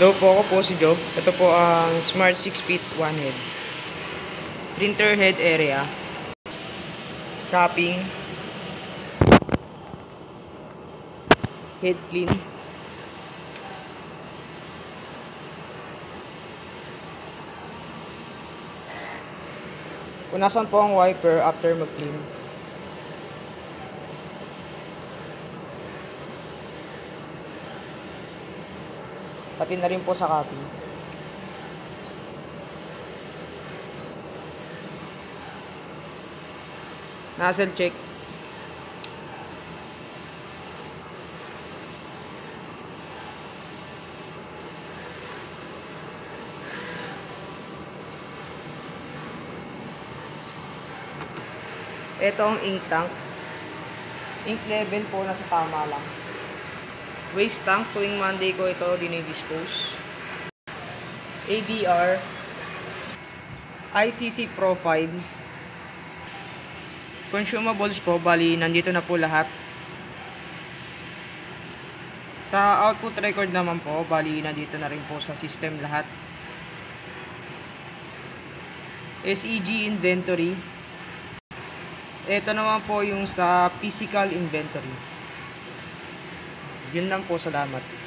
Hello po, ako po si Joe. Ito po ang Smart 6 feet 1 head. Printer head area. Tapping. Head clean. Punasan po ang wiper after mag-clean. Pati na rin po sa copy. Nozzle check. Ito ang ink tank. Ink level po nasa tama lang. Waste tank, tuwing Monday ko ito dinidispose. ADR, ICC profile. Consumables po, bali nandito na po lahat. Sa output record naman po, bali nandito na rin po sa system lahat. SEG inventory. Ito naman po yung sa physical inventory. Yun lang po, salamat.